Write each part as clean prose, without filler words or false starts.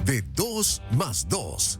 de 2 más 2.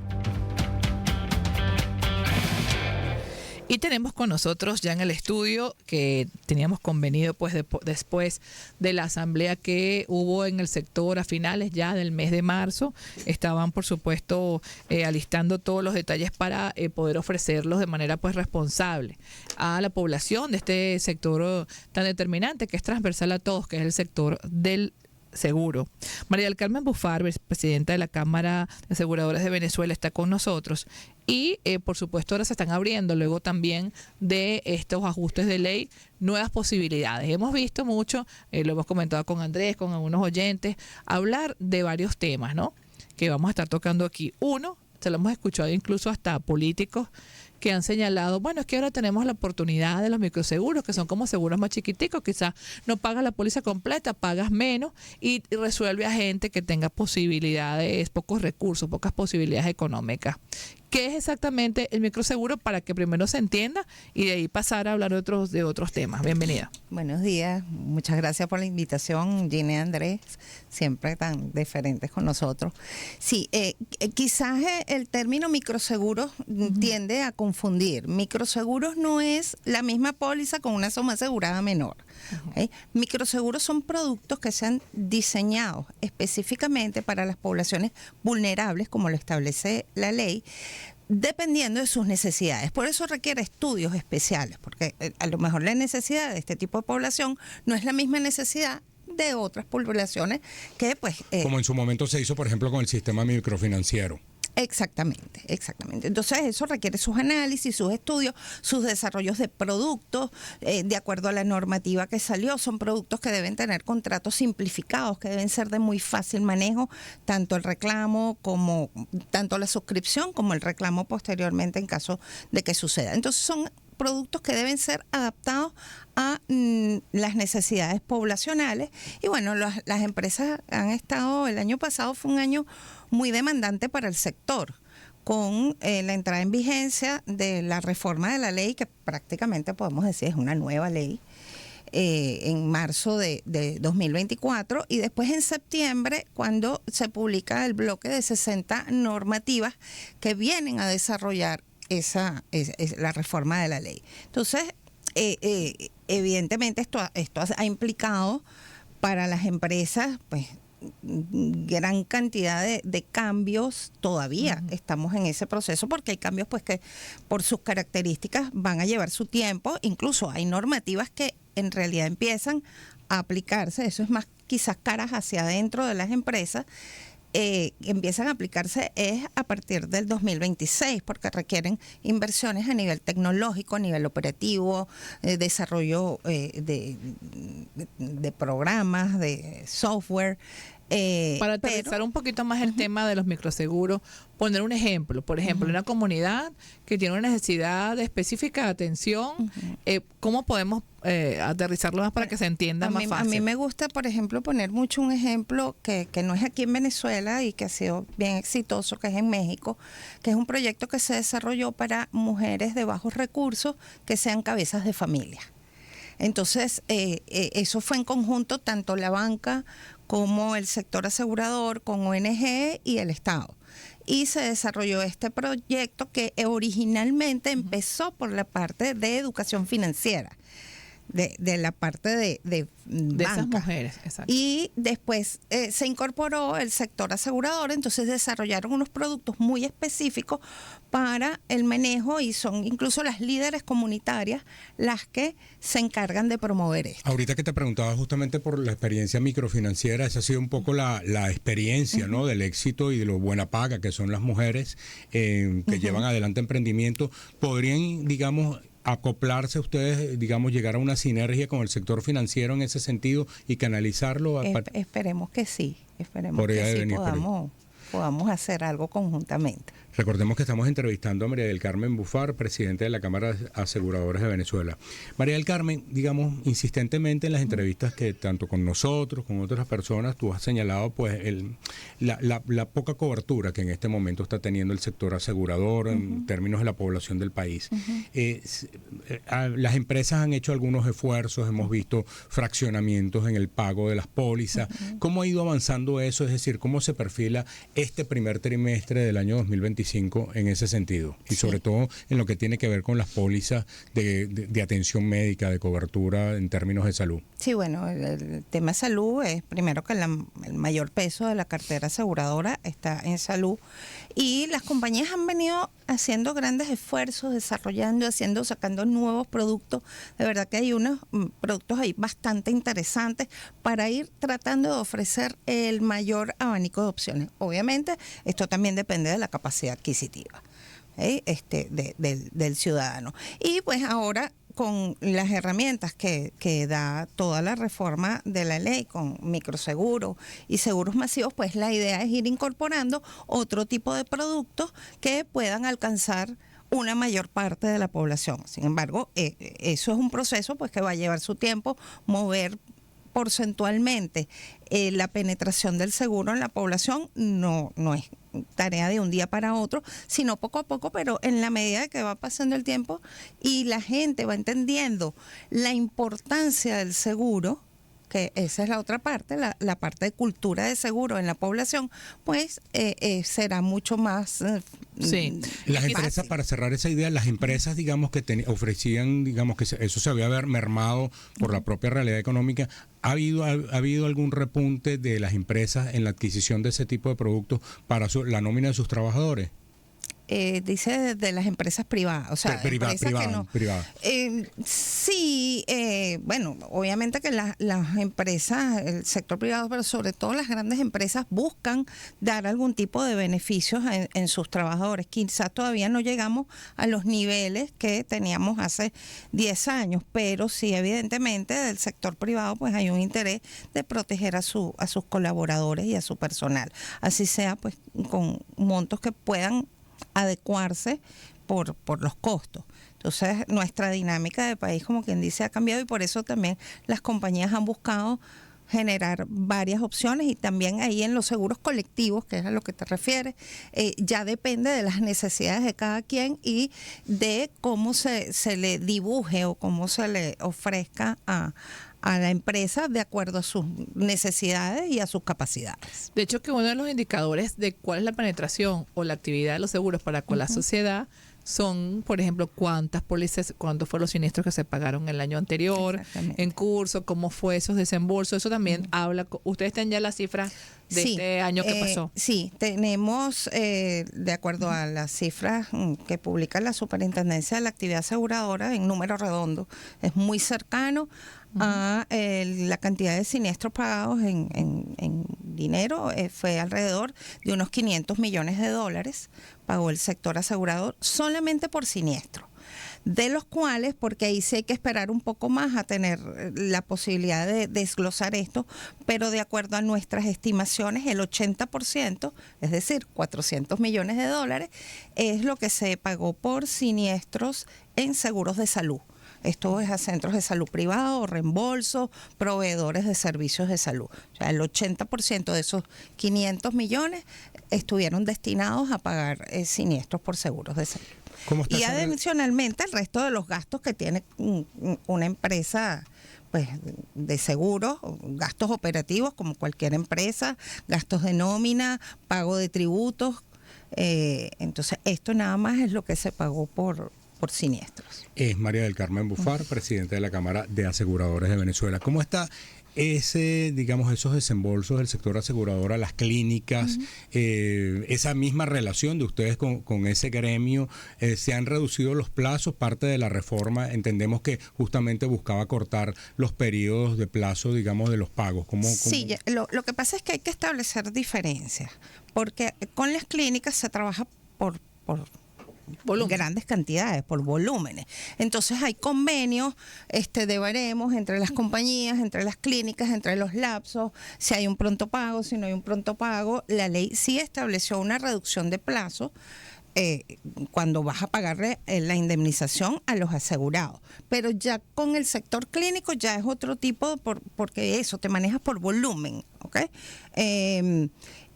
Y tenemos con nosotros ya en el estudio, que teníamos convenido pues después de la asamblea que hubo en el sector a finales ya del mes de marzo, estaban por supuesto alistando todos los detalles para poder ofrecerlos de manera pues responsable a la población de este sector tan determinante que es transversal a todos, que es el sector del seguro. María del Carmen Bufar, presidenta de la Cámara de Aseguradores de Venezuela, está con nosotros y por supuesto ahora se están abriendo luego también de estos ajustes de ley nuevas posibilidades. Hemos visto mucho, lo hemos comentado con Andrés, con algunos oyentes, hablar de varios temas, ¿no?, que vamos a estar tocando aquí. Uno, se lo hemos escuchado incluso hasta políticos que han señalado, bueno, es que ahora tenemos la oportunidad de los microseguros, que son como seguros más chiquiticos, quizás no pagas la póliza completa, pagas menos y resuelve a gente que tenga posibilidades, pocos recursos, pocas posibilidades económicas. ¿Qué es exactamente el microseguro para que primero se entienda y de ahí pasar a hablar de otros temas? Bienvenida. Buenos días, muchas gracias por la invitación, Gina y Andrés, siempre tan diferentes con nosotros. Sí, quizás el término microseguros tiende a confundir. Microseguros no es la misma póliza con una suma asegurada menor. ¿Okay? Microseguros son productos que se han diseñado específicamente para las poblaciones vulnerables, como lo establece la ley, dependiendo de sus necesidades. Por eso requiere estudios especiales, porque a lo mejor la necesidad de este tipo de población no es la misma necesidad de otras poblaciones que pues... como en su momento se hizo, por ejemplo, con el sistema microfinanciero. Exactamente, exactamente. Entonces eso requiere sus análisis, sus estudios, sus desarrollos de productos, de acuerdo a la normativa que salió. Son productos que deben tener contratos simplificados, que deben ser de muy fácil manejo, tanto el reclamo como, tanto la suscripción como el reclamo posteriormente en caso de que suceda. Entonces son productos que deben ser adaptados a las necesidades poblacionales. Y bueno, las empresas han estado, el año pasado fue un año muy demandante para el sector, con la entrada en vigencia de la reforma de la ley, que prácticamente podemos decir es una nueva ley, en marzo de 2024, y después en septiembre, cuando se publica el bloque de 60 normativas que vienen a desarrollar la reforma de la ley. Entonces, evidentemente esto ha implicado para las empresas pues gran cantidad de cambios. Todavía estamos en ese proceso porque hay cambios pues que por sus características van a llevar su tiempo. Incluso hay normativas que en realidad empiezan a aplicarse, eso es más quizás caras hacia adentro de las empresas, empiezan a aplicarse es a partir del 2026, porque requieren inversiones a nivel tecnológico, a nivel operativo, desarrollo de programas, de software. Para aterrizar un poquito más el tema de los microseguros, poner un ejemplo, por ejemplo, una comunidad que tiene una necesidad específica de atención, ¿cómo podemos aterrizarlo más para que se entienda más fácil? A mí me gusta, por ejemplo, poner mucho un ejemplo que no es aquí en Venezuela y que ha sido bien exitoso, que es en México, que es un proyecto que se desarrolló para mujeres de bajos recursos que sean cabezas de familia. Entonces, eso fue en conjunto tanto la banca como el sector asegurador, con ONG y el Estado. Y se desarrolló este proyecto que originalmente empezó por la parte de educación financiera, de la parte de banca. Esas mujeres, exacto. Y después se incorporó el sector asegurador, entonces desarrollaron unos productos muy específicos para el manejo y son incluso las líderes comunitarias las que se encargan de promover esto. Ahorita que te preguntaba justamente por la experiencia microfinanciera, esa ha sido un poco la experiencia, ¿no?, del éxito y de lo buena paga que son las mujeres que llevan adelante emprendimiento. ¿Podrían, digamos, acoplarse ustedes, digamos, llegar a una sinergia con el sector financiero en ese sentido y canalizarlo? Esperemos que sí, esperemos que sí podamos hacer algo conjuntamente. Recordemos que estamos entrevistando a María del Carmen Bufar, presidente de la Cámara de Aseguradores de Venezuela. María del Carmen, digamos, insistentemente en las entrevistas que tanto con nosotros, con otras personas, tú has señalado pues la poca cobertura que en este momento está teniendo el sector asegurador en términos de la población del país. Las empresas han hecho algunos esfuerzos, hemos visto fraccionamientos en el pago de las pólizas. ¿Cómo ha ido avanzando eso? Es decir, ¿cómo se perfila este primer trimestre del año 2025 en ese sentido? Y sobre todo en lo que tiene que ver con las pólizas de atención médica, de cobertura en términos de salud. Sí, bueno, el tema de salud es primero que el mayor peso de la cartera aseguradora está en salud, y las compañías han venido haciendo grandes esfuerzos, desarrollando, sacando nuevos productos. De verdad que hay unos productos ahí bastante interesantes para ir tratando de ofrecer el mayor abanico de opciones. Obviamente, esto también depende de la capacidad adquisitiva del ciudadano. Y pues ahora, con las herramientas que da toda la reforma de la ley, con microseguros y seguros masivos, pues la idea es ir incorporando otro tipo de productos que puedan alcanzar una mayor parte de la población. Sin embargo, eso es un proceso pues que va a llevar su tiempo, mover porcentualmente la penetración del seguro en la población no es tarea de un día para otro, sino poco a poco, pero en la medida de que va pasando el tiempo y la gente va entendiendo la importancia del seguro, que esa es la otra parte, la parte de cultura de seguro en la población, pues será mucho más Sí. Las empresas, para cerrar esa idea, las empresas, digamos, que ofrecían, digamos, que eso se había mermado por la propia realidad económica. ¿Ha habido algún repunte de las empresas en la adquisición de ese tipo de productos para la nómina de sus trabajadores? Dice de las empresas privadas, o sea, empresas que no. Sí, bueno, obviamente que las empresas, el sector privado, pero sobre todo las grandes empresas buscan dar algún tipo de beneficios en sus trabajadores. Quizás todavía no llegamos a los niveles que teníamos hace 10 años, pero sí, evidentemente, del sector privado pues hay un interés de proteger a sus colaboradores y a su personal, así sea pues con montos que puedan adecuarse por los costos. Entonces, nuestra dinámica de país, como quien dice, ha cambiado, y por eso también las compañías han buscado generar varias opciones, y también ahí en los seguros colectivos, que es a lo que te refieres, ya depende de las necesidades de cada quien y de cómo se le dibuje o cómo se le ofrezca a la empresa de acuerdo a sus necesidades y a sus capacidades. De hecho, que uno de los indicadores de cuál es la penetración o la actividad de los seguros para con la sociedad son, por ejemplo, cuántas pólizas, cuántos fueron los siniestros que se pagaron el año anterior, en curso, cómo fue esos desembolsos. Eso también habla. ¿Ustedes tienen ya las cifras de este año que pasó? Sí, tenemos, de acuerdo a las cifras que publica la Superintendencia de la Actividad Aseguradora, en número redondo, es muy cercano a la cantidad de siniestros pagados en dinero. Fue alrededor de unos $500 millones, pagó el sector asegurador solamente por siniestro, de los cuales, porque ahí sí hay que esperar un poco más a tener la posibilidad de desglosar esto, pero de acuerdo a nuestras estimaciones, el 80%, es decir, $400 millones, es lo que se pagó por siniestros en seguros de salud. Esto es a centros de salud privados, reembolsos, proveedores de servicios de salud. O sea, el 80% de esos 500 millones estuvieron destinados a pagar siniestros por seguros de salud. Y adicionalmente el resto de los gastos que tiene una empresa pues de seguros, gastos operativos como cualquier empresa, gastos de nómina, pago de tributos. Entonces, esto nada más es lo que se pagó por siniestros. Es María del Carmen Bufar, presidenta de la Cámara de Aseguradores de Venezuela. ¿Cómo está esos desembolsos del sector asegurador a las clínicas, esa misma relación de ustedes con ese gremio? ¿Se han reducido los plazos? Parte de la reforma, entendemos que justamente buscaba cortar los periodos de plazo, digamos, de los pagos. Sí, lo que pasa es que hay que establecer diferencias, porque con las clínicas se trabaja por grandes cantidades, por volúmenes. Entonces hay convenios de baremos entre las compañías, entre las clínicas, entre los lapsos, si hay un pronto pago, si no hay un pronto pago. La ley sí estableció una reducción de plazo cuando vas a pagarle la indemnización a los asegurados. Pero ya con el sector clínico ya es otro tipo, porque eso, te manejas por volumen, ¿ok?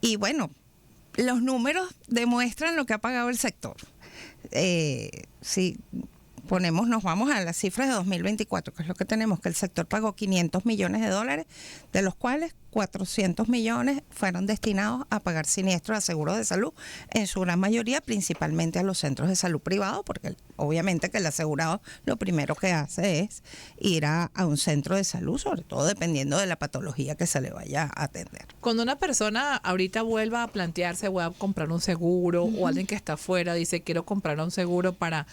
Y bueno, los números demuestran lo que ha pagado el sector. Si nos vamos a las cifras de 2024, que es lo que tenemos, que el sector pagó $500 millones, de los cuales 400 millones fueron destinados a pagar siniestros a seguros de salud, en su gran mayoría principalmente a los centros de salud privados, porque obviamente que el asegurado lo primero que hace es ir a un centro de salud, sobre todo dependiendo de la patología que se le vaya a atender. Cuando una persona ahorita vuelva a plantearse, voy a comprar un seguro, o alguien que está afuera dice, quiero comprar un seguro para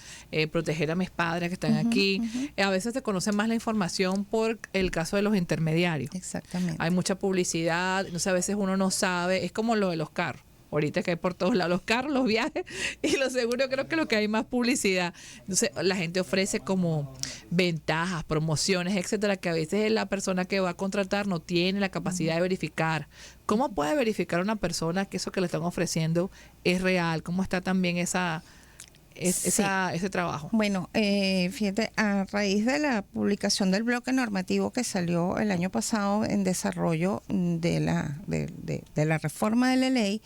proteger a mis padres que están aquí, a veces se conoce más la información por el caso de los intermediarios. Exactamente. Hay mucha publicidad, entonces a veces uno no sabe, es como lo de los carros. Ahorita que hay por todos lados los carros, los viajes y los seguros, creo que lo que hay más publicidad. Entonces la gente ofrece como ventajas, promociones, etcétera, que a veces la persona que va a contratar no tiene la capacidad de verificar. ¿Cómo puede verificar una persona que eso que le están ofreciendo es real? ¿Cómo está también ese trabajo? Bueno, fíjate, a raíz de la publicación del bloque normativo que salió el año pasado en desarrollo de la reforma de la ley,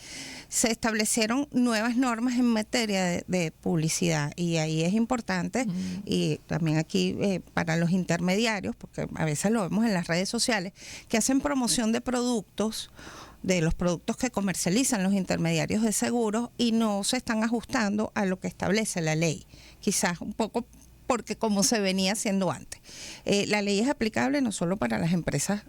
se establecieron nuevas normas en materia de publicidad, y ahí es importante, y también aquí para los intermediarios, porque a veces lo vemos en las redes sociales, que hacen promoción de productos, de los productos que comercializan los intermediarios de seguros, y no se están ajustando a lo que establece la ley. Quizás un poco porque como se venía haciendo antes. La ley es aplicable no solo para las empresas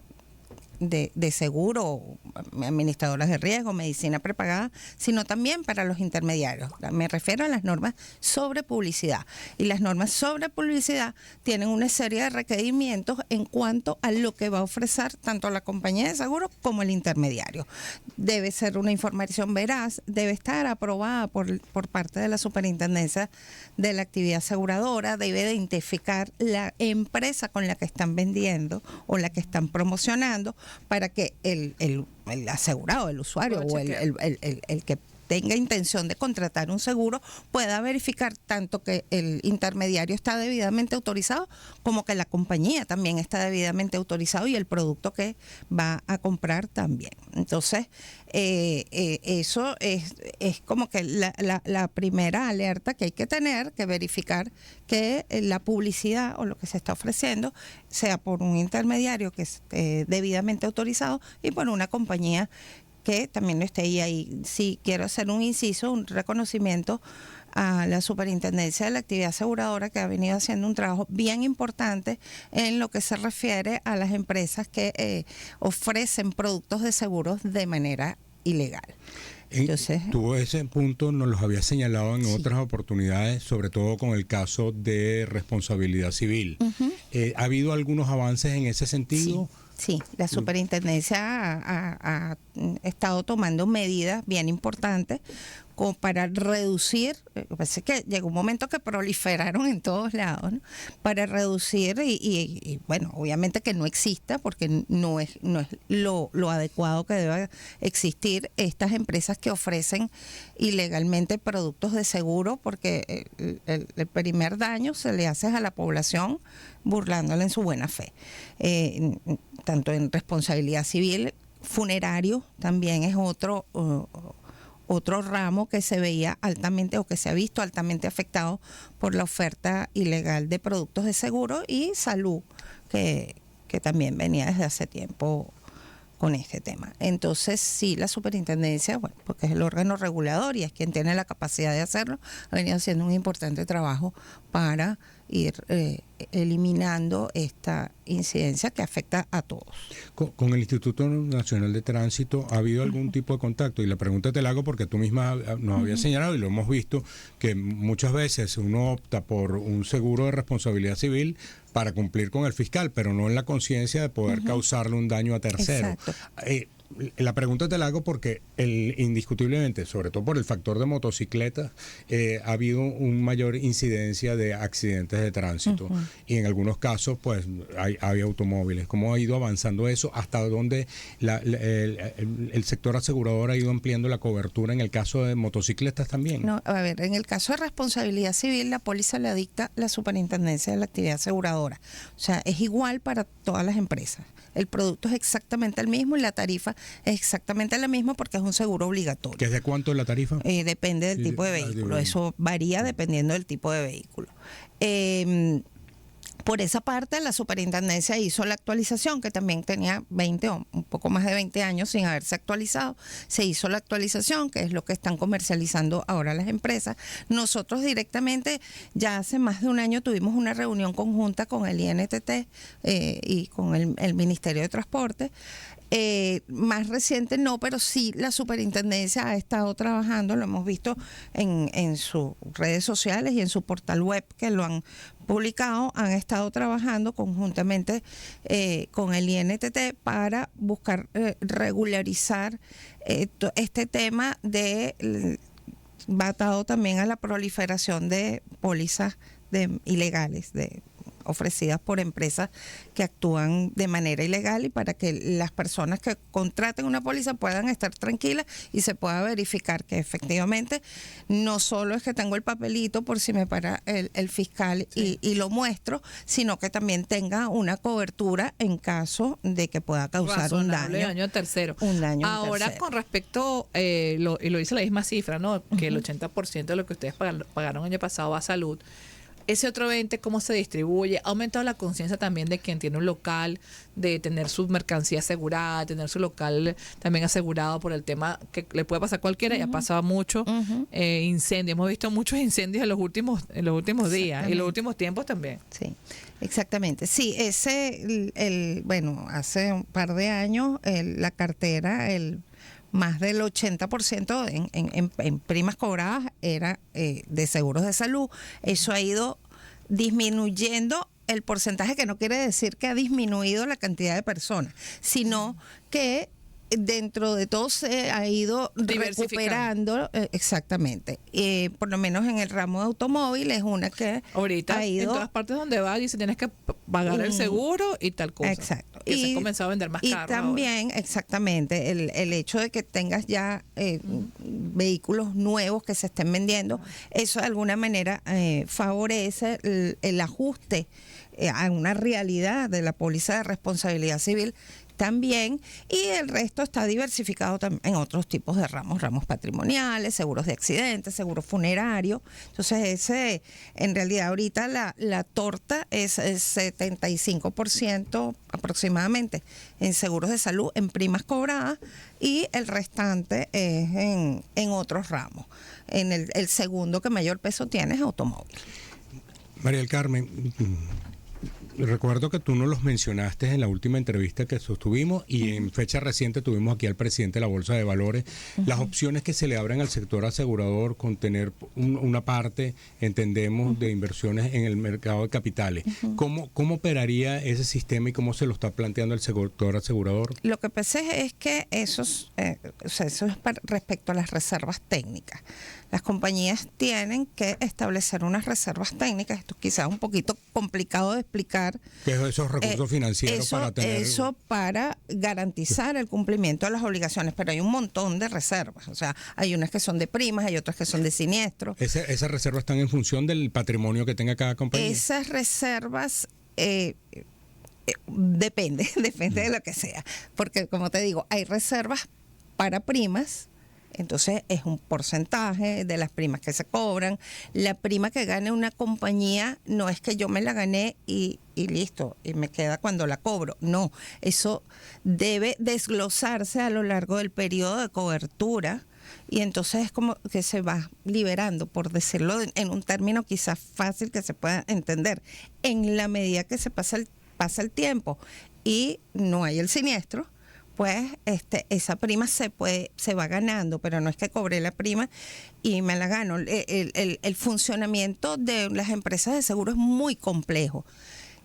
de seguro, administradoras de riesgo, medicina prepagada, sino también para los intermediarios. Me refiero a las normas sobre publicidad. Y las normas sobre publicidad tienen una serie de requerimientos en cuanto a lo que va a ofrecer tanto la compañía de seguro como el intermediario. Debe ser una información veraz, debe estar aprobada por parte de la Superintendencia de la Actividad Aseguradora, debe identificar la empresa con la que están vendiendo o la que están promocionando, para que el asegurado, el usuario o el que tenga intención de contratar un seguro pueda verificar tanto que el intermediario está debidamente autorizado como que la compañía también está debidamente autorizado y el producto que va a comprar también. Entonces, eso es como que la primera alerta que hay que tener, que verificar que la publicidad o lo que se está ofreciendo sea por un intermediario que esté debidamente autorizado y por una compañía que también lo esté ahí. Sí, quiero hacer un inciso, un reconocimiento a la Superintendencia de la Actividad Aseguradora, que ha venido haciendo un trabajo bien importante en lo que se refiere a las empresas que ofrecen productos de seguros de manera ilegal. Entonces, tú ese punto nos los habías señalado en otras oportunidades, sobre todo con el caso de responsabilidad civil. ¿Ha habido algunos avances en ese sentido? Sí, la Superintendencia ha estado tomando medidas bien importantes como para reducir, parece que llegó un momento que proliferaron en todos lados, ¿no? Para reducir y bueno, obviamente que no exista, porque no es lo adecuado que deba existir, estas empresas que ofrecen ilegalmente productos de seguro, porque el primer daño se le hace a la población burlándola en su buena fe, tanto en responsabilidad civil. Funerario también es otro ramo que se veía altamente o que se ha visto altamente afectado por la oferta ilegal de productos de seguro, y salud, que también venía desde hace tiempo con este tema. Entonces, sí, la Superintendencia, bueno, porque es el órgano regulador y es quien tiene la capacidad de hacerlo, ha venido haciendo un importante trabajo para ir eliminando esta incidencia que afecta a todos. Con el Instituto Nacional de Tránsito, ¿ha habido algún tipo de contacto? Y la pregunta te la hago porque tú misma nos habías señalado, y lo hemos visto, que muchas veces uno opta por un seguro de responsabilidad civil para cumplir con el fiscal, pero no en la conciencia de poder causarle un daño a terceros. la pregunta te la hago porque indiscutiblemente, sobre todo por el factor de motocicletas, ha habido una mayor incidencia de accidentes de tránsito y en algunos casos pues hay automóviles. ¿Cómo ha ido avanzando eso? ¿Hasta dónde el sector asegurador ha ido ampliando la cobertura en el caso de motocicletas también? No, a ver, en el caso de responsabilidad civil, la póliza la dicta la Superintendencia de la Actividad Aseguradora. O sea, es igual para todas las empresas. El producto es exactamente el mismo y la tarifa es exactamente la misma porque es un seguro obligatorio. ¿Desde cuánto es la tarifa? Depende del tipo de vehículo. Eso varía dependiendo del tipo de vehículo. Por esa parte, la superintendencia hizo la actualización, que también tenía 20 o un poco más de 20 años sin haberse actualizado. Se hizo la actualización, que es lo que están comercializando ahora las empresas. Nosotros directamente, ya hace más de un año, tuvimos una reunión conjunta con el INTT y con el Ministerio de Transporte. Más reciente no, pero sí la superintendencia ha estado trabajando, lo hemos visto en sus redes sociales y en su portal web que lo han publicado, han estado trabajando conjuntamente con el INTT para buscar regularizar este tema va atado también a la proliferación de pólizas ilegales, ofrecidas por empresas que actúan de manera ilegal y para que las personas que contraten una póliza puedan estar tranquilas y se pueda verificar que efectivamente no solo es que tengo el papelito por si me para el fiscal y lo muestro, sino que también tenga una cobertura en caso de que pueda causar un daño a tercero. Un daño Ahora, con respecto, y lo dice la misma cifra, ¿no? Que el 80% de lo que ustedes pagaron el año pasado va a salud. Ese otro 20, ¿cómo se distribuye? Ha aumentado la conciencia también de quien tiene un local, de tener su mercancía asegurada, tener su local también asegurado por el tema que le puede pasar a cualquiera. Ya pasaba mucho incendios. Hemos visto muchos incendios en los últimos días y en los últimos tiempos también. Sí, exactamente. Sí, bueno, hace un par de años la cartera, más del 80% en primas cobradas era de seguros de salud. Eso ha ido disminuyendo el porcentaje, que no quiere decir que ha disminuido la cantidad de personas, sino que dentro de todo se ha ido recuperando, exactamente. Por lo menos en el ramo de automóvil es una que ahorita ha ido, en todas partes donde va dice tienes que pagar el seguro y tal cosa. Exacto. Que se ha comenzado a vender más caro. Y también, ahora. Exactamente, el hecho de que tengas ya vehículos nuevos que se estén vendiendo, eso de alguna manera favorece el ajuste a una realidad de la póliza de responsabilidad civil también, y el resto está diversificado en otros tipos de ramos patrimoniales, seguros de accidentes, seguro funerario. Entonces en realidad ahorita la torta es 75% aproximadamente en seguros de salud, en primas cobradas, y el restante es en otros ramos. El segundo que mayor peso tiene es automóvil. María del Carmen, recuerdo que tú nos los mencionaste en la última entrevista que sostuvimos y en fecha reciente tuvimos aquí al presidente de la Bolsa de Valores, las opciones que se le abren al sector asegurador con tener una parte, entendemos, de inversiones en el mercado de capitales. ¿Cómo operaría ese sistema y cómo se lo está planteando el sector asegurador? Lo que pensé es que eso es respecto a las reservas técnicas. Las compañías tienen que establecer unas reservas técnicas. Esto quizás es un poquito complicado de explicar. ¿Qué es esos recursos financieros para tener? Eso para garantizar el cumplimiento de las obligaciones, pero hay un montón de reservas. O sea, hay unas que son de primas, hay otras que son de siniestros. ¿Esas reservas están en función del patrimonio que tenga cada compañía? Esas reservas depende de lo que sea. Porque, como te digo, hay reservas para primas. Entonces es un porcentaje de las primas que se cobran. La prima que gane una compañía no es que yo me la gané y listo, y me queda cuando la cobro. No, eso debe desglosarse a lo largo del periodo de cobertura y entonces es como que se va liberando, por decirlo en un término quizás fácil que se pueda entender. En la medida que se pasa el tiempo y no hay el siniestro, pues esa prima se va ganando, pero no es que cobré la prima y me la gano. El funcionamiento de las empresas de seguro es muy complejo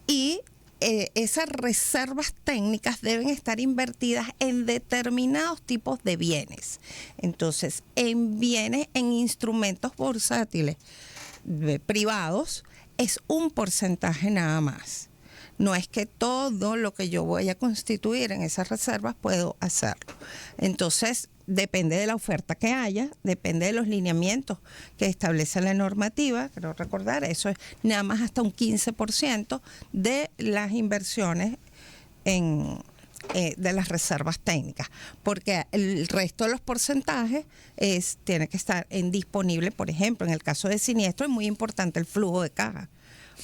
y esas reservas técnicas deben estar invertidas en determinados tipos de bienes. Entonces, en bienes, en instrumentos bursátiles privados, es un porcentaje nada más. No es que todo lo que yo voy a constituir en esas reservas puedo hacerlo. Entonces, depende de la oferta que haya, depende de los lineamientos que establece la normativa. Quiero recordar, eso es nada más hasta un 15% de las inversiones de las reservas técnicas, porque el resto de los porcentajes tiene que estar en disponible. Por ejemplo, en el caso de siniestro es muy importante el flujo de caja,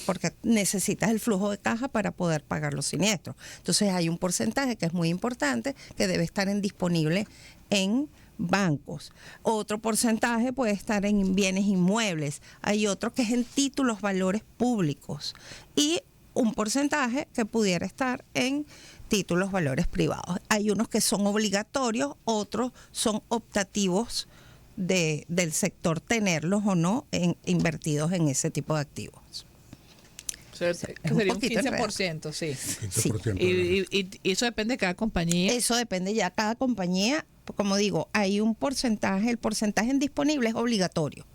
porque necesitas el flujo de caja para poder pagar los siniestros. Entonces hay un porcentaje que es muy importante que debe estar en disponible en bancos. Otro porcentaje puede estar en bienes inmuebles. Hay otro que es en títulos valores públicos. Y un porcentaje que pudiera estar en títulos valores privados. Hay unos que son obligatorios, otros son optativos del sector tenerlos o no invertidos en ese tipo de activos. Sería un 15%, sí. 15%. Y eso depende de cada compañía. Eso depende ya de cada compañía. Como digo, hay un porcentaje, el porcentaje en disponible es obligatorio.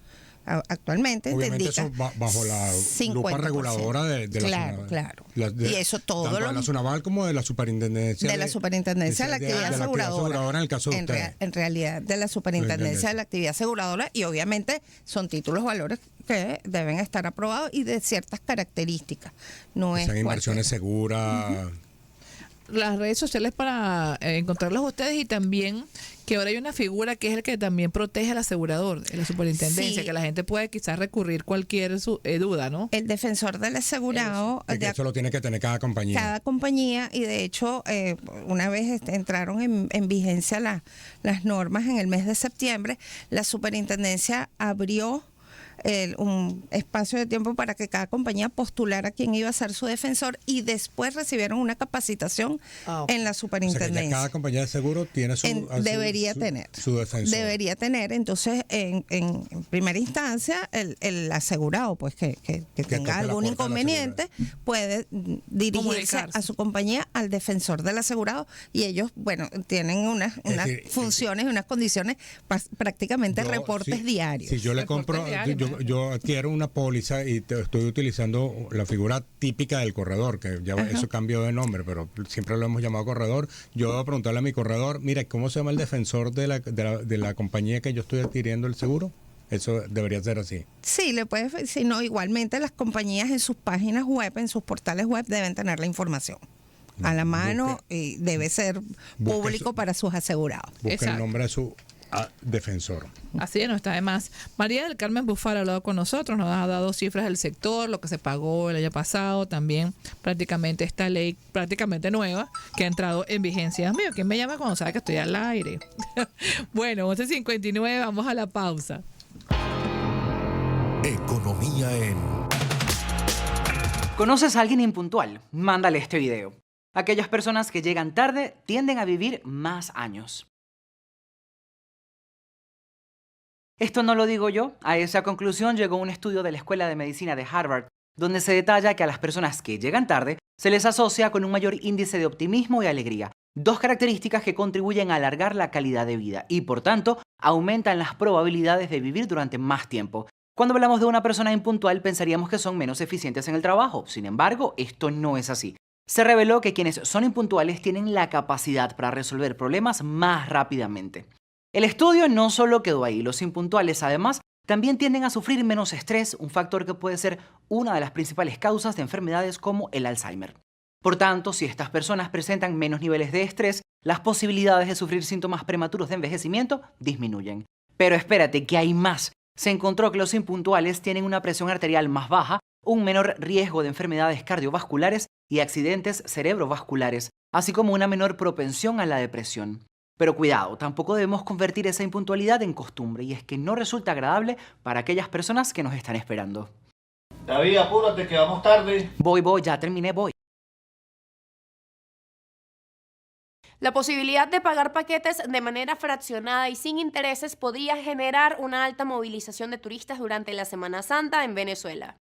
Actualmente obviamente te indica eso bajo la 50%. lupa reguladora de la Claro, claro. Y eso todo tanto de la SUNAVAL como de la superintendencia de la superintendencia de la actividad aseguradora. En el caso de ustedes. En realidad de la superintendencia de la actividad aseguradora, y obviamente son títulos valores que deben estar aprobados y de ciertas características. No es sean inversiones seguras. Las redes sociales para encontrarlos a ustedes, y también que ahora hay una figura que es el que también protege al asegurador, la superintendencia, Sí. que la gente puede quizás recurrir cualquier duda, ¿no? El defensor del asegurado, Eso lo tiene que tener cada compañía. cada compañía, y de hecho una vez entraron en vigencia las normas en el mes de septiembre, la superintendencia abrió un espacio de tiempo para que cada compañía postulara quién iba a ser su defensor, y después recibieron una capacitación en la O sea, que superintendencia. ya cada compañía de seguro tiene Debería tener. su defensor. Debería tener. Entonces, en primera instancia, el asegurado, pues que toque tenga la algún puerta del inconveniente, puede dirigirse Comunicarse. a su compañía, al defensor del asegurado, y ellos, bueno, tienen unas decir, funciones y unas condiciones, prácticamente reportes diarios. Si yo le Reportes compro, diarios, yo adquiero una póliza y estoy utilizando la figura típica del corredor, que ya eso cambió de nombre, pero siempre lo hemos llamado corredor. Yo voy a preguntarle a mi corredor, mira, ¿cómo se llama el defensor de la compañía que yo estoy adquiriendo el seguro? Eso debería ser así. Sí, le puedes, si no, igualmente las compañías en sus páginas web, en sus portales web, deben tener la información a la mano, y debe ser público para sus asegurados. Busque Exacto. el nombre de su defensor. Así es, no está de más. María del Carmen Bufar ha hablado con nosotros, nos ha dado cifras del sector, lo que se pagó el año pasado, también prácticamente esta ley prácticamente nueva que ha entrado en vigencia. Dios mío, ¿quién me llama cuando sabe que estoy al aire? Bueno, 11:59, vamos a la pausa. Economía en ¿Conoces a alguien impuntual? Mándale este video. Aquellas personas que llegan tarde tienden a vivir más años. Esto no lo digo yo, a esa conclusión llegó un estudio de la Escuela de Medicina de Harvard, donde se detalla que a las personas que llegan tarde se les asocia con un mayor índice de optimismo y alegría, dos características que contribuyen a alargar la calidad de vida y, por tanto, aumentan las probabilidades de vivir durante más tiempo. Cuando hablamos de una persona impuntual pensaríamos que son menos eficientes en el trabajo, sin embargo, esto no es así. Se reveló que quienes son impuntuales tienen la capacidad para resolver problemas más rápidamente. El estudio no solo quedó ahí, los impuntuales además también tienden a sufrir menos estrés, un factor que puede ser una de las principales causas de enfermedades como el Alzheimer. Por tanto, si estas personas presentan menos niveles de estrés, las posibilidades de sufrir síntomas prematuros de envejecimiento disminuyen. Pero espérate, que hay más. Se encontró que los impuntuales tienen una presión arterial más baja, un menor riesgo de enfermedades cardiovasculares y accidentes cerebrovasculares, así como una menor propensión a la depresión. Pero cuidado, tampoco debemos convertir esa impuntualidad en costumbre, y es que no resulta agradable para aquellas personas que nos están esperando. David, apúrate que vamos tarde. Voy, ya terminé, voy. La posibilidad de pagar paquetes de manera fraccionada y sin intereses podría generar una alta movilización de turistas durante la Semana Santa en Venezuela.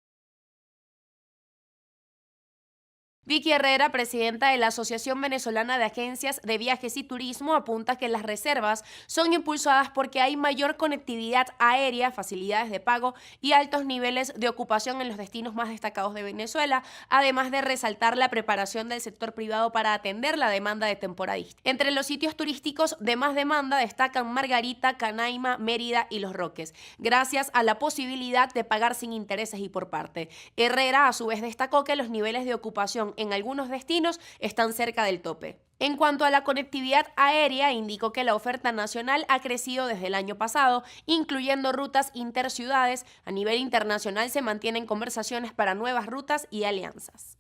Vicky Herrera, presidenta de la Asociación Venezolana de Agencias de Viajes y Turismo, apunta que las reservas son impulsadas porque hay mayor conectividad aérea, facilidades de pago y altos niveles de ocupación en los destinos más destacados de Venezuela, además de resaltar la preparación del sector privado para atender la demanda de temporadistas. Entre los sitios turísticos de más demanda destacan Margarita, Canaima, Mérida y Los Roques, gracias a la posibilidad de pagar sin intereses y por parte. Herrera, a su vez, destacó que los niveles de ocupación en algunos destinos están cerca del tope. En cuanto a la conectividad aérea, indicó que la oferta nacional ha crecido desde el año pasado, incluyendo rutas interciudades. A nivel internacional se mantienen conversaciones para nuevas rutas y alianzas.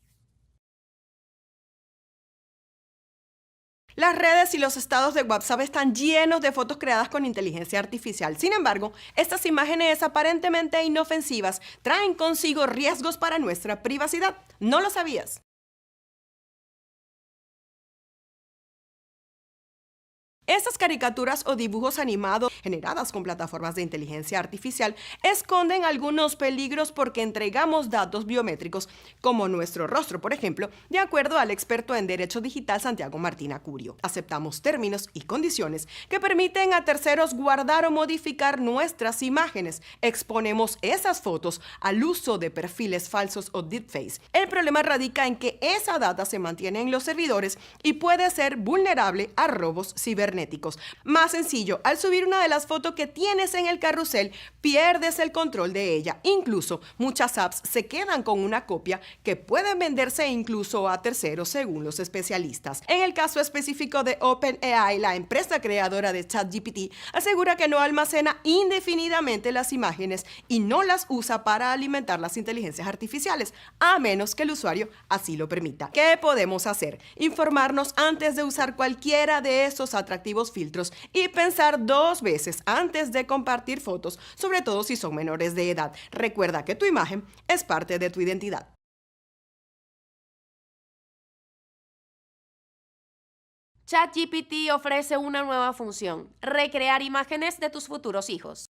Las redes y los estados de WhatsApp están llenos de fotos creadas con inteligencia artificial. Sin embargo, estas imágenes aparentemente inofensivas traen consigo riesgos para nuestra privacidad. ¿No lo sabías? Estas caricaturas o dibujos animados generadas con plataformas de inteligencia artificial esconden algunos peligros porque entregamos datos biométricos como nuestro rostro, por ejemplo, de acuerdo al experto en Derecho Digital Santiago Martín Acurio. Aceptamos términos y condiciones que permiten a terceros guardar o modificar nuestras imágenes. Exponemos esas fotos al uso de perfiles falsos o deepfakes. El problema radica en que esa data se mantiene en los servidores y puede ser vulnerable a robos cibernéticos. Más sencillo, al subir una de las fotos que tienes en el carrusel, pierdes el control de ella. Incluso muchas apps se quedan con una copia que pueden venderse incluso a terceros según los especialistas. En el caso específico de OpenAI, la empresa creadora de ChatGPT asegura que no almacena indefinidamente las imágenes y no las usa para alimentar las inteligencias artificiales, a menos que el usuario así lo permita. ¿Qué podemos hacer? Informarnos antes de usar cualquiera de esos atractivos filtros y pensar 2 veces antes de compartir fotos, sobre todo si son menores de edad. Recuerda que tu imagen es parte de tu identidad. ChatGPT ofrece una nueva función: recrear imágenes de tus futuros hijos.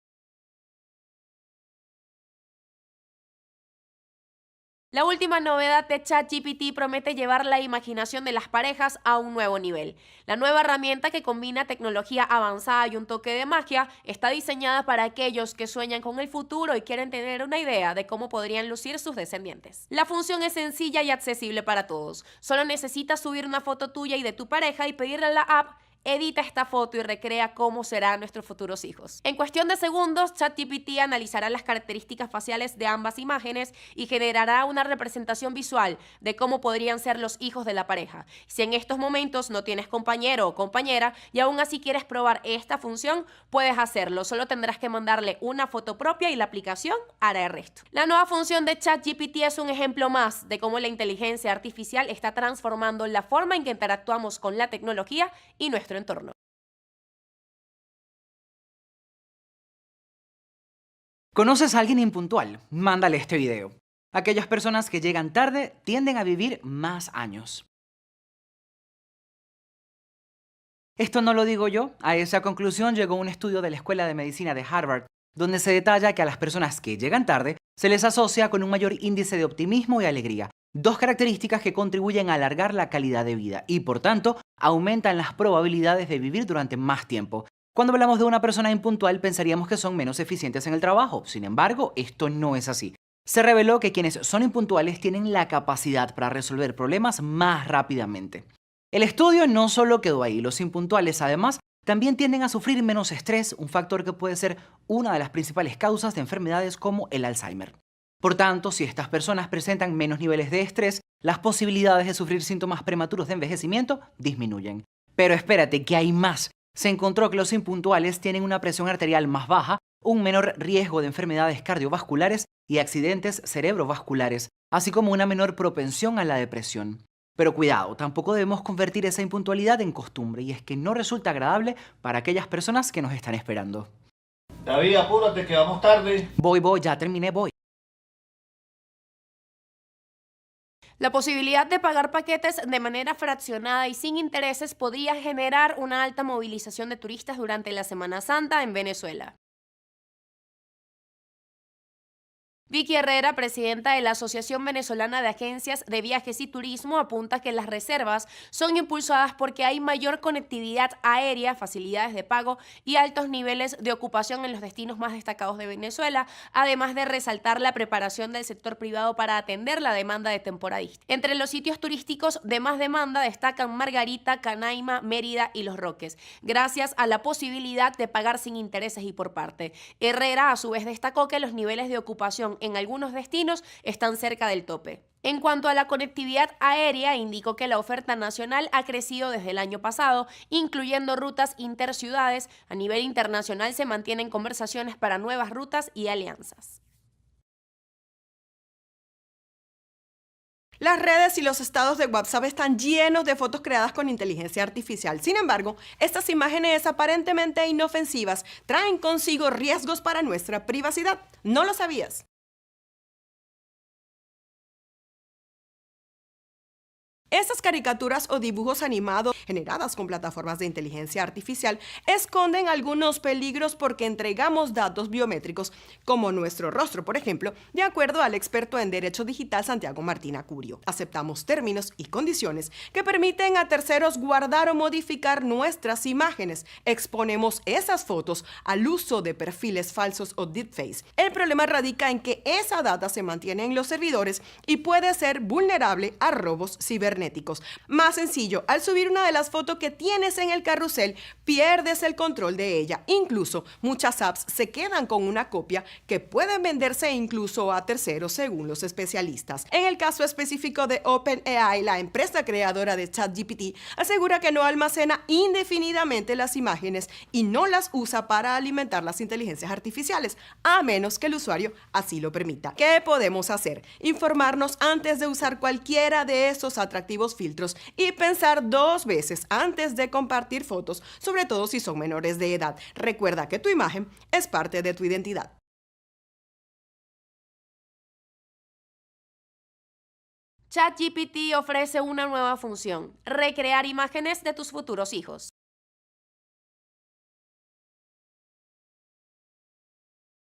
La última novedad de ChatGPT promete llevar la imaginación de las parejas a un nuevo nivel. La nueva herramienta, que combina tecnología avanzada y un toque de magia, está diseñada para aquellos que sueñan con el futuro y quieren tener una idea de cómo podrían lucir sus descendientes. La función es sencilla y accesible para todos. Solo necesitas subir una foto tuya y de tu pareja y pedirle a la app: edita esta foto y recrea cómo serán nuestros futuros hijos. En cuestión de segundos, ChatGPT analizará las características faciales de ambas imágenes y generará una representación visual de cómo podrían ser los hijos de la pareja. Si en estos momentos no tienes compañero o compañera y aún así quieres probar esta función, puedes hacerlo. Solo tendrás que mandarle una foto propia y la aplicación hará el resto. La nueva función de ChatGPT es un ejemplo más de cómo la inteligencia artificial está transformando la forma en que interactuamos con la tecnología y nuestro entorno. ¿Conoces a alguien impuntual? Mándale este video. Aquellas personas que llegan tarde tienden a vivir más años. Esto no lo digo yo. A esa conclusión llegó un estudio de la Escuela de Medicina de Harvard, donde se detalla que a las personas que llegan tarde se les asocia con un mayor índice de optimismo y alegría, 2 características que contribuyen a alargar la calidad de vida y, por tanto, aumentan las probabilidades de vivir durante más tiempo. Cuando hablamos de una persona impuntual, pensaríamos que son menos eficientes en el trabajo. Sin embargo, esto no es así. Se reveló que quienes son impuntuales tienen la capacidad para resolver problemas más rápidamente. El estudio no solo quedó ahí. Los impuntuales, además, también tienden a sufrir menos estrés, un factor que puede ser una de las principales causas de enfermedades como el Alzheimer. Por tanto, si estas personas presentan menos niveles de estrés, las posibilidades de sufrir síntomas prematuros de envejecimiento disminuyen. Pero espérate, que hay más. Se encontró que los impuntuales tienen una presión arterial más baja, un menor riesgo de enfermedades cardiovasculares y accidentes cerebrovasculares, así como una menor propensión a la depresión. Pero cuidado, tampoco debemos convertir esa impuntualidad en costumbre, y es que no resulta agradable para aquellas personas que nos están esperando. David, apúrate que vamos tarde. Voy, ya terminé, voy. La posibilidad de pagar paquetes de manera fraccionada y sin intereses podría generar una alta movilización de turistas durante la Semana Santa en Venezuela. Vicky Herrera, presidenta de la Asociación Venezolana de Agencias de Viajes y Turismo, apunta que las reservas son impulsadas porque hay mayor conectividad aérea, facilidades de pago y altos niveles de ocupación en los destinos más destacados de Venezuela, además de resaltar la preparación del sector privado para atender la demanda de temporadistas. Entre los sitios turísticos de más demanda destacan Margarita, Canaima, Mérida y Los Roques, gracias a la posibilidad de pagar sin intereses y por parte. Herrera, a su vez, destacó que los niveles de ocupación en algunos destinos están cerca del tope. En cuanto a la conectividad aérea, indicó que la oferta nacional ha crecido desde el año pasado, incluyendo rutas interciudades. A nivel internacional se mantienen conversaciones para nuevas rutas y alianzas. Las redes y los estados de WhatsApp están llenos de fotos creadas con inteligencia artificial. Sin embargo, estas imágenes aparentemente inofensivas traen consigo riesgos para nuestra privacidad. ¿No lo sabías? Estas caricaturas o dibujos animados generadas con plataformas de inteligencia artificial esconden algunos peligros porque entregamos datos biométricos, como nuestro rostro, por ejemplo, de acuerdo al experto en Derecho Digital Santiago Martín Acurio. Aceptamos términos y condiciones que permiten a terceros guardar o modificar nuestras imágenes. Exponemos esas fotos al uso de perfiles falsos o deepfakes. El problema radica en que esa data se mantiene en los servidores y puede ser vulnerable a robos cibernéticos. Más sencillo, al subir una de las fotos que tienes en el carrusel, pierdes el control de ella. Incluso muchas apps se quedan con una copia que pueden venderse incluso a terceros según los especialistas. En el caso específico de OpenAI, la empresa creadora de ChatGPT asegura que no almacena indefinidamente las imágenes y no las usa para alimentar las inteligencias artificiales, a menos que el usuario así lo permita. ¿Qué podemos hacer? Informarnos antes de usar cualquiera de esos atractivos filtros y pensar 2 veces antes de compartir fotos, sobre todo si son menores de edad. Recuerda que tu imagen es parte de tu identidad. ChatGPT ofrece una nueva función: recrear imágenes de tus futuros hijos.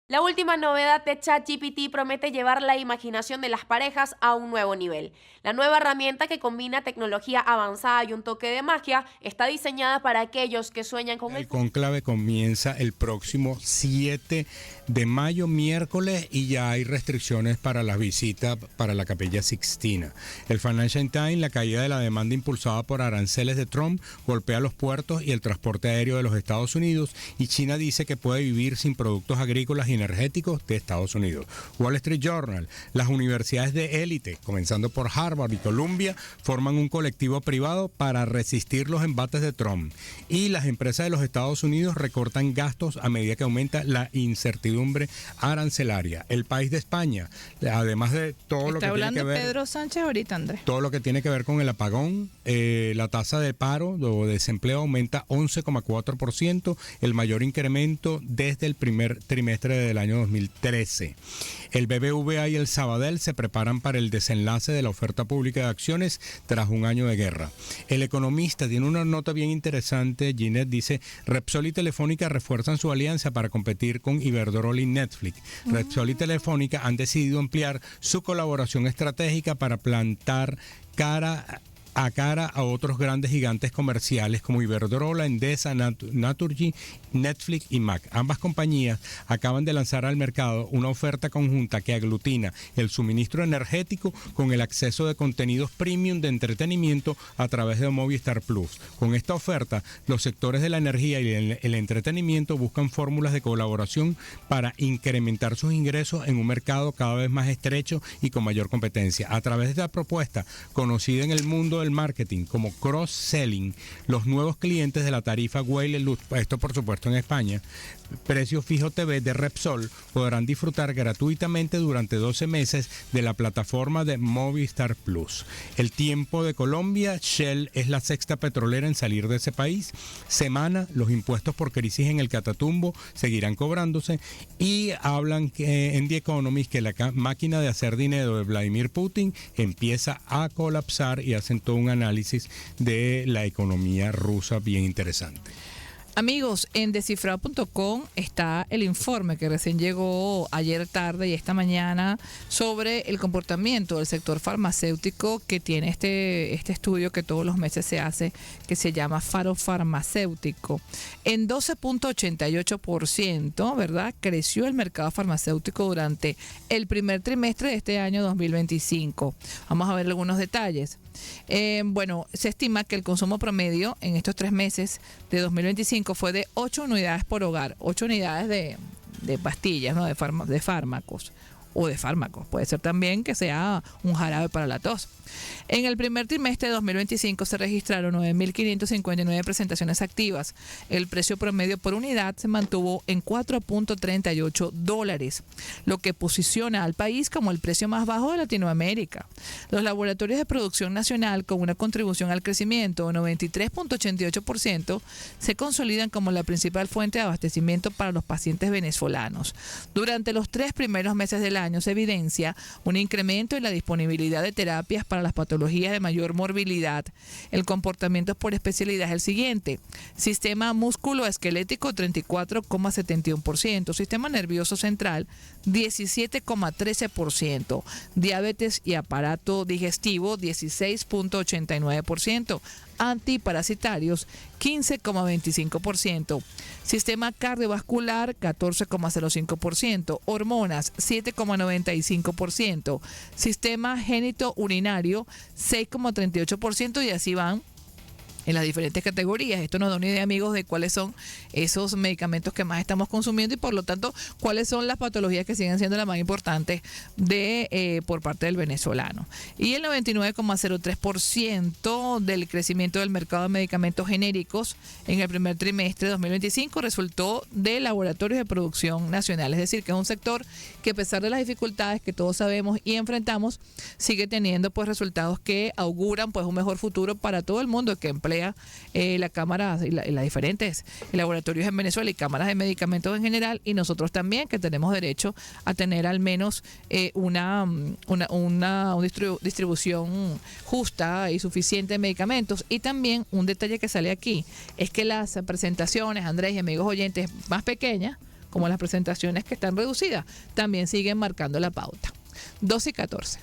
La última novedad de ChatGPT promete llevar la imaginación de las parejas a un nuevo nivel. La nueva herramienta, que combina tecnología avanzada y un toque de magia, está diseñada para aquellos que sueñan con el cónclave comienza el próximo 7 de mayo, miércoles, y ya hay restricciones para las visitas para la Capilla Sixtina. El Financial Times: la caída de la demanda impulsada por aranceles de Trump golpea los puertos y el transporte aéreo de los Estados Unidos, y China dice que puede vivir sin productos agrícolas y energéticos de Estados Unidos. Wall Street Journal: las universidades de élite, comenzando por Harvard y Columbia, forman un colectivo privado para resistir los embates de Trump. Y las empresas de los Estados Unidos recortan gastos a medida que aumenta la incertidumbre arancelaria. El País de España, además de todo lo que tiene que ver... Pedro Sánchez ahorita, Andrés. Todo lo que tiene que ver con el apagón, la tasa de paro o desempleo aumenta 11,4%, el mayor incremento desde el primer trimestre del año 2013. El BBVA y el Sabadell se preparan para el desenlace de la oferta pública de acciones tras un año de guerra. El Economista tiene una nota bien interesante. Ginette dice: Repsol y Telefónica refuerzan su alianza para competir con Iberdrola y Netflix. Repsol y Telefónica han decidido ampliar su colaboración estratégica para plantar cara a otros grandes gigantes comerciales como Iberdrola, Endesa, Naturgy, Netflix y Mac. Ambas compañías acaban de lanzar al mercado una oferta conjunta que aglutina el suministro energético con el acceso de contenidos premium de entretenimiento a través de Movistar Plus. Con esta oferta, los sectores de la energía y el entretenimiento buscan fórmulas de colaboración para incrementar sus ingresos en un mercado cada vez más estrecho y con mayor competencia. A través de esta propuesta, conocida en el mundo del marketing como cross-selling, los nuevos clientes de la tarifa Whale Luz, esto por supuesto en España, precio fijo TV de Repsol, podrán disfrutar gratuitamente durante 12 meses de la plataforma de Movistar Plus. El Tiempo de Colombia: Shell es la sexta petrolera en salir de ese país. Semana: los impuestos por crisis en el Catatumbo seguirán cobrándose. Y hablan en The Economist que la máquina de hacer dinero de Vladimir Putin empieza a colapsar, y hacen todo un análisis de la economía rusa bien interesante. Amigos, en descifrado.com está el informe que recién llegó ayer tarde y esta mañana sobre el comportamiento del sector farmacéutico, que tiene este estudio que todos los meses se hace, que se llama Faro Farmacéutico. En 12.88%, ¿verdad?, creció el mercado farmacéutico durante el primer trimestre de este año 2025. Vamos a ver algunos detalles. Bueno, se estima que el consumo promedio en estos 3 meses de 2025 fue de 8 unidades por hogar, 8 unidades de pastillas, ¿no?, de fármacos o de fármacos. Puede ser también que sea un jarabe para la tos. En el primer trimestre de 2025 se registraron 9.559 presentaciones activas. El precio promedio por unidad se mantuvo en $4.38, lo que posiciona al país como el precio más bajo de Latinoamérica. Los laboratorios de producción nacional, con una contribución al crecimiento de 93.88%, se consolidan como la principal fuente de abastecimiento para los pacientes venezolanos. Durante los 3 primeros meses del año se evidencia un incremento en la disponibilidad de terapias para las patologías de mayor morbilidad. El comportamiento por especialidad es el siguiente: sistema musculoesquelético 34,71%, sistema nervioso central 17,13%, diabetes y aparato digestivo 16,89%, antiparasitarios 15,25%, sistema cardiovascular 14,05%, hormonas 7,95%, sistema genitourinario 6,38%, y así van en las diferentes categorías. Esto nos da una idea, amigos, de cuáles son esos medicamentos que más estamos consumiendo y, por lo tanto, cuáles son las patologías que siguen siendo las más importantes por parte del venezolano. Y el 99,03% del crecimiento del mercado de medicamentos genéricos en el primer trimestre de 2025 resultó de laboratorios de producción nacional. Es decir, que es un sector que, a pesar de las dificultades que todos sabemos y enfrentamos, sigue teniendo pues resultados que auguran pues un mejor futuro para todo el mundo que emplea la Cámara y las diferentes laboratorios en Venezuela y cámaras de medicamentos en general, y nosotros también, que tenemos derecho a tener al menos una distribución justa y suficiente de medicamentos. Y también un detalle que sale aquí es que las presentaciones, Andrés y amigos oyentes, más pequeñas, como las presentaciones que están reducidas, también siguen marcando la pauta. 12 y 14.